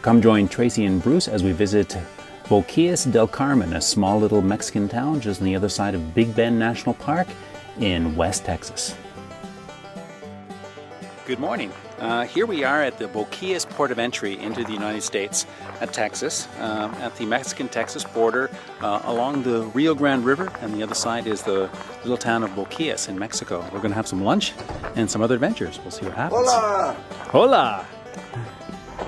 Come join Tracy and Bruce as we visit Bosquillas Del Carmen, a small little Mexican town just on the other side of Big Bend National Park in West Texas. Good morning. Here we are at the Boquillas port of entry into the United States at Texas, at the Mexican-Texas border along the Rio Grand River, and the other side is the little town of Boquillas in Mexico. We're going to have some lunch and some other adventures. We'll see what happens. Hola! Hola!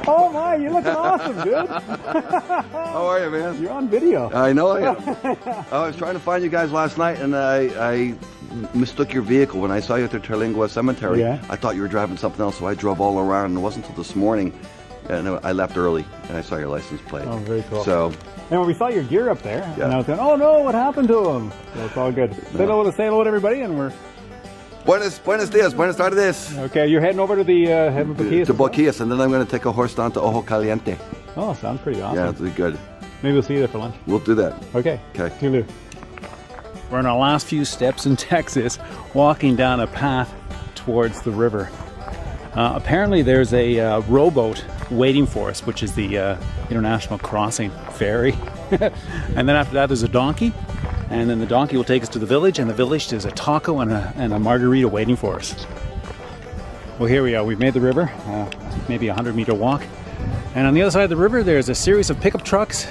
Oh my, you're looking awesome, dude. How are you, man? You're on video. I know I am. I was trying to find you guys last night, and I mistook your vehicle. When I saw you at the Terlingua Cemetery, Yeah. I thought you were driving something else, so I drove all around, and it wasn't until this morning, and I left early, and I saw your license plate. Oh, very cool. So, And when we saw your gear up there, Yeah. and I was going, oh no, what happened to him? So it's all good. Say hello to everybody, and we're... buenos tardes. Okay, you're heading over to the Boquillas? To Boquillas, and then I'm going to take a horse down to Ojo Caliente. Oh, sounds pretty awesome. Yeah, it'll be good. Maybe we'll see you there for lunch. We'll do that. Okay. Okay. See you later. We're on our last few steps in Texas, walking down a path towards the river. Apparently there's a rowboat waiting for us, which is the International Crossing ferry. And then after that there's a donkey, and then the donkey will take us to the village, and the village there's a taco and a margarita waiting for us. Well, here we are. We've made the river, maybe a 100-meter walk. And on the other side of the river there's a series of pickup trucks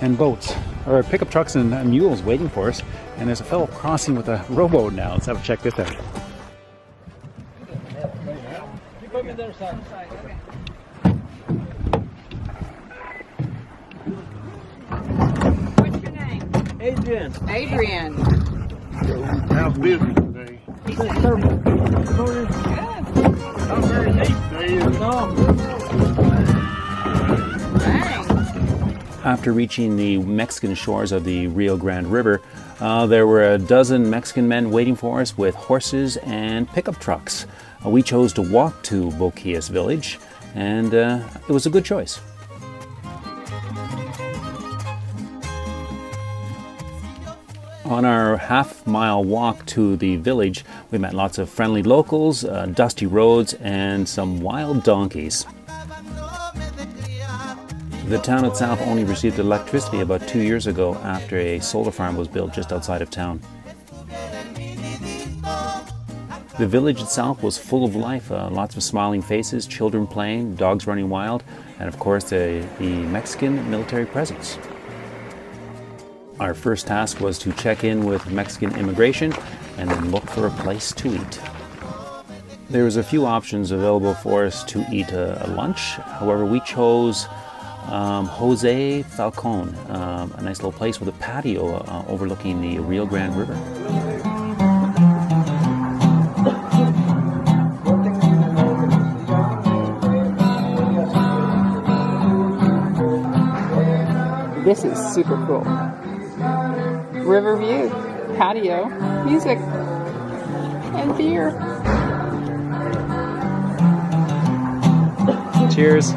and boats, or pickup trucks and mules waiting for us. And there's a fellow crossing with a rowboat now. Let's have a check this out. What's your name? Adrian. Adrian. How's business today? Not very neat today, is it? Dang. After reaching the Mexican shores of the Rio Grand River, there were a dozen Mexican men waiting for us with horses and pickup trucks. We chose to walk to Boquillas village, and it was a good choice. On our half-mile walk to the village, we met lots of friendly locals, dusty roads, and some wild donkeys. The town itself only received electricity about 2 years ago after a solar farm was built just outside of town. The village itself was full of life, lots of smiling faces, children playing, dogs running wild, and of course the Mexican military presence. Our first task was to check in with Mexican immigration and then look for a place to eat. There was a few options available for us to eat a lunch. However, we chose Jose Falcon, a nice little place with a patio overlooking the Rio Grand River. This is super cool. River view, patio, music, and beer. Cheers.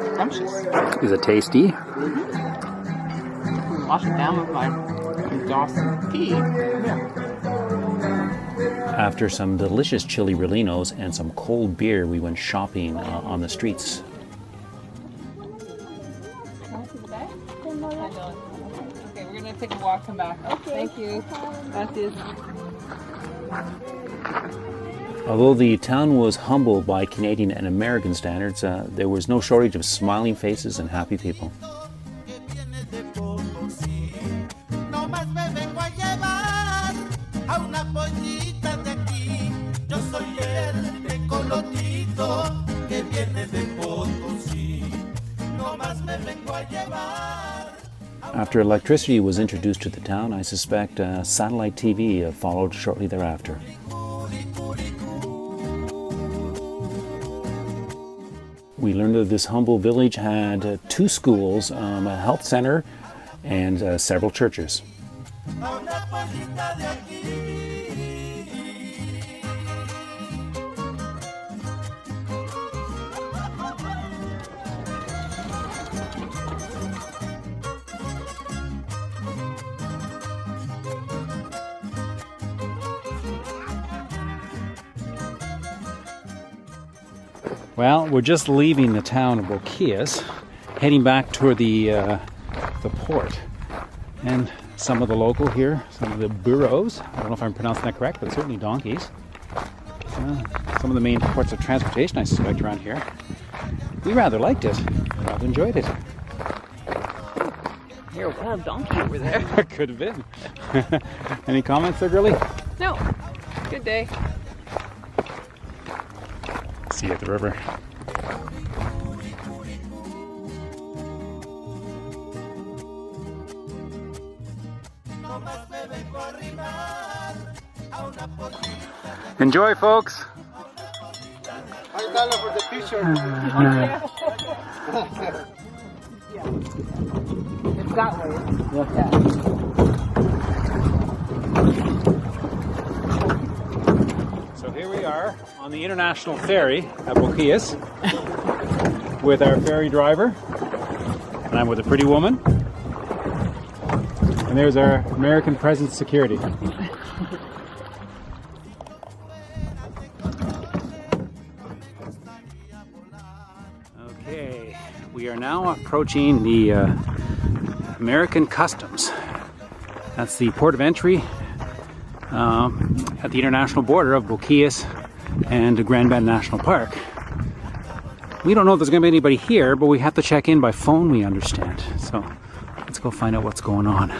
Scrumptious. Is it tasty? Wash it down with my Dawson tea. After some delicious chili rellenos and some cold beer, we went shopping on the streets. Okay, we're gonna take a walk, come back. Okay. Thank you. That is. Although the town was humble by Canadian and American standards, there was no shortage of smiling faces and happy people. After electricity was introduced to the town, I suspect satellite TV followed shortly thereafter. We learned that this humble village had 2 schools, a health center, and several churches. Well, we're just leaving the town of Boquillas, heading back toward the port. And some of the local here, some of the burros, I don't know if I'm pronouncing that correct, but certainly donkeys. Some of the main ports of transportation, I suspect, around here. We rather liked it, rather enjoyed it. You're a wild donkey over there. Could have been. Any comments there, girlie? No. Good day. See you at the river. Enjoy, folks. $5 for the t-shirt. It's that way. Yeah. So here we are on the international ferry at Boquillas with our ferry driver, and I'm with a pretty woman. And there's our American Presence Security. Okay, we are now approaching the American Customs. That's the port of entry at the international border of Boquillas and Grand Bend National Park. We don't know if there's going to be anybody here, but we have to check in by phone, we understand. So let's go find out what's going on.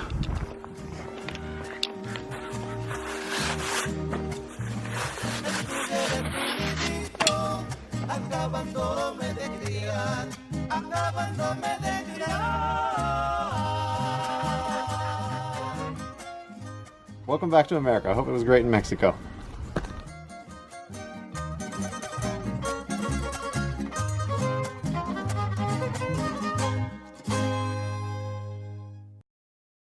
Welcome back to America. I hope it was great in Mexico.